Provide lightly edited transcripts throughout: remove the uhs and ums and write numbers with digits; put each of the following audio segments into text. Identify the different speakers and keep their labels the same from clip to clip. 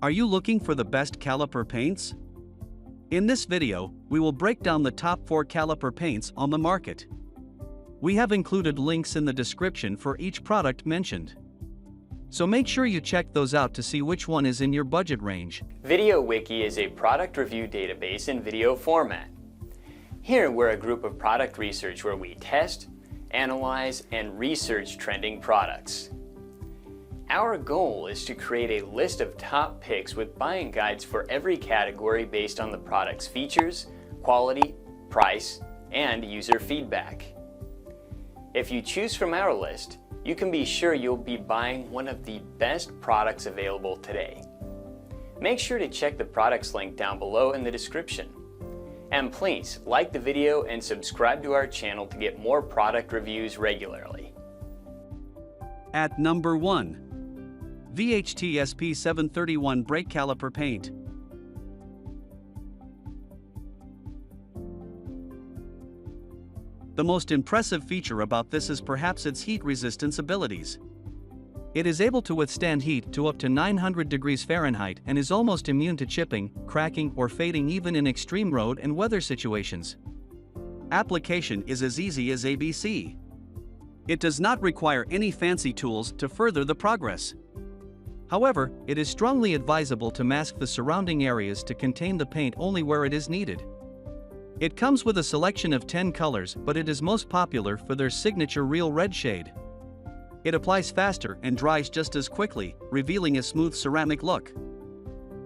Speaker 1: Are you looking for the best caliper paints? In this video, we will break down the top 4 caliper paints on the market. We have included links in the description for each product mentioned. So make sure you check those out to see which one is in your budget range.
Speaker 2: VideoWiki is a product review database in video format. Here we're a group of product research where we test, analyze, and research trending products. Our goal is to create a list of top picks with buying guides for every category based on the product's features, quality, price, and user feedback. If you choose from our list, you can be sure you'll be buying one of the best products available today. Make sure to check the products link down below in the description. And please like the video and subscribe to our channel to get more product reviews regularly.
Speaker 1: At number 1. VHT SP731 Brake Caliper Paint. The most impressive feature about this is perhaps its heat resistance abilities. It is able to withstand heat to up to 900 degrees Fahrenheit and is almost immune to chipping, cracking, or fading even in extreme road and weather situations. Application is as easy as ABC. It does not require any fancy tools to further the progress. However, it is strongly advisable to mask the surrounding areas to contain the paint only where it is needed. It comes with a selection of 10 colors, but it is most popular for their signature real red shade. It applies faster and dries just as quickly, revealing a smooth ceramic look.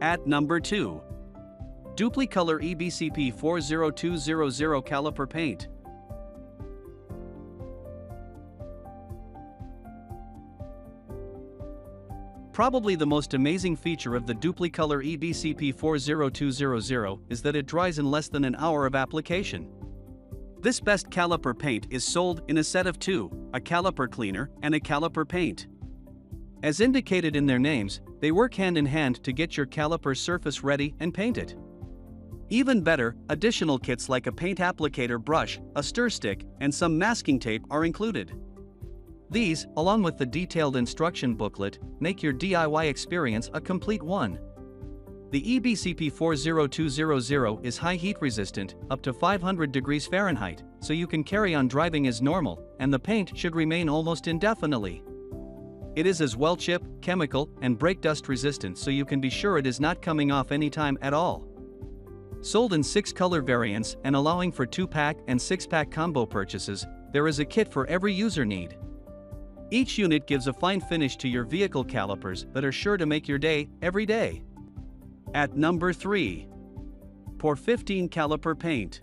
Speaker 1: At number 2. Duplicolor EBCP 40200 Caliper Paint. Probably the most amazing feature of the Duplicolor EBCP 40200 is that it dries in less than an hour of application. This best caliper paint is sold in a set of 2, a caliper cleaner and a caliper paint. As indicated in their names, they work hand in hand to get your caliper surface ready and paint it. Even better, additional kits like a paint applicator brush, a stir stick, and some masking tape are included. These, along with the detailed instruction booklet, make your DIY experience a complete one. The EBCP 40200 is high heat resistant, up to 500 degrees Fahrenheit, so you can carry on driving as normal, and the paint should remain almost indefinitely. It is as well chip, chemical, and brake dust resistant, so you can be sure it is not coming off anytime at all. Sold in 6 color variants and allowing for 2-pack and 6-pack combo purchases, there is a kit for every user need. Each unit gives a fine finish to your vehicle calipers that are sure to make your day, every day. At number 3. Pour 15 Caliper Paint.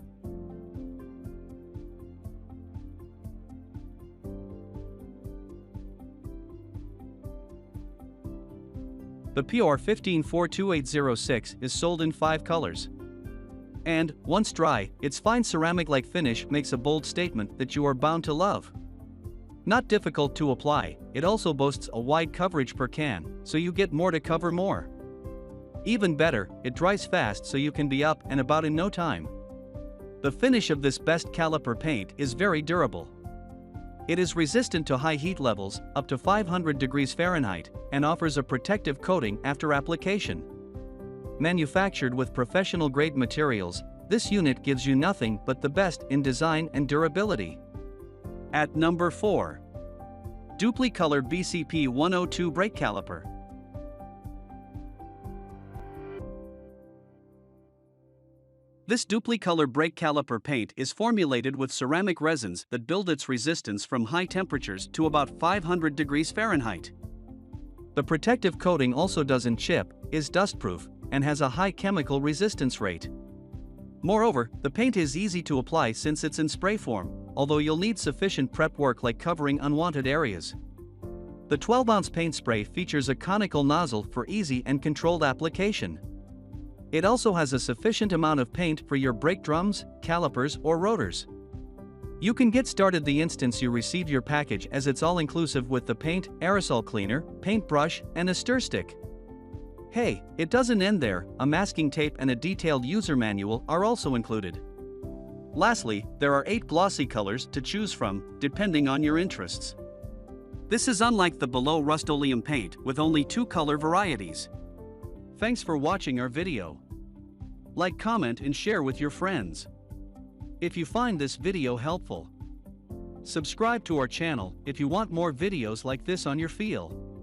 Speaker 1: The Pure 15 42806 is sold in 5 colors. And, once dry, its fine ceramic-like finish makes a bold statement that you are bound to love. Not difficult to apply, it also boasts a wide coverage per can, so you get more to cover more. Even better, it dries fast so you can be up and about in no time. The finish of this best caliper paint is very durable. It is resistant to high heat levels, up to 500 degrees Fahrenheit, and offers a protective coating after application. Manufactured with professional-grade materials, this unit gives you nothing but the best in design and durability. At number 4. Duplicolor BCP 102 Brake Caliper. This Duplicolor brake caliper paint is formulated with ceramic resins that build its resistance from high temperatures to about 500 degrees Fahrenheit. The protective coating also doesn't chip, is dustproof, and has a high chemical resistance rate. Moreover, the paint is easy to apply since it's in spray form, although you'll need sufficient prep work like covering unwanted areas. The 12-ounce paint spray features a conical nozzle for easy and controlled application. It also has a sufficient amount of paint for your brake drums, calipers, or rotors. You can get started the instant you receive your package, as it's all-inclusive with the paint, aerosol cleaner, paintbrush, and a stir stick. Hey, it doesn't end there, a masking tape and a detailed user manual are also included. Lastly, there are 8 glossy colors to choose from, depending on your interests. This is unlike the below Rust-Oleum paint with only 2 color varieties. Thanks for watching our video. Like, comment and share with your friends. If you find this video helpful, subscribe to our channel if you want more videos like this on your feel.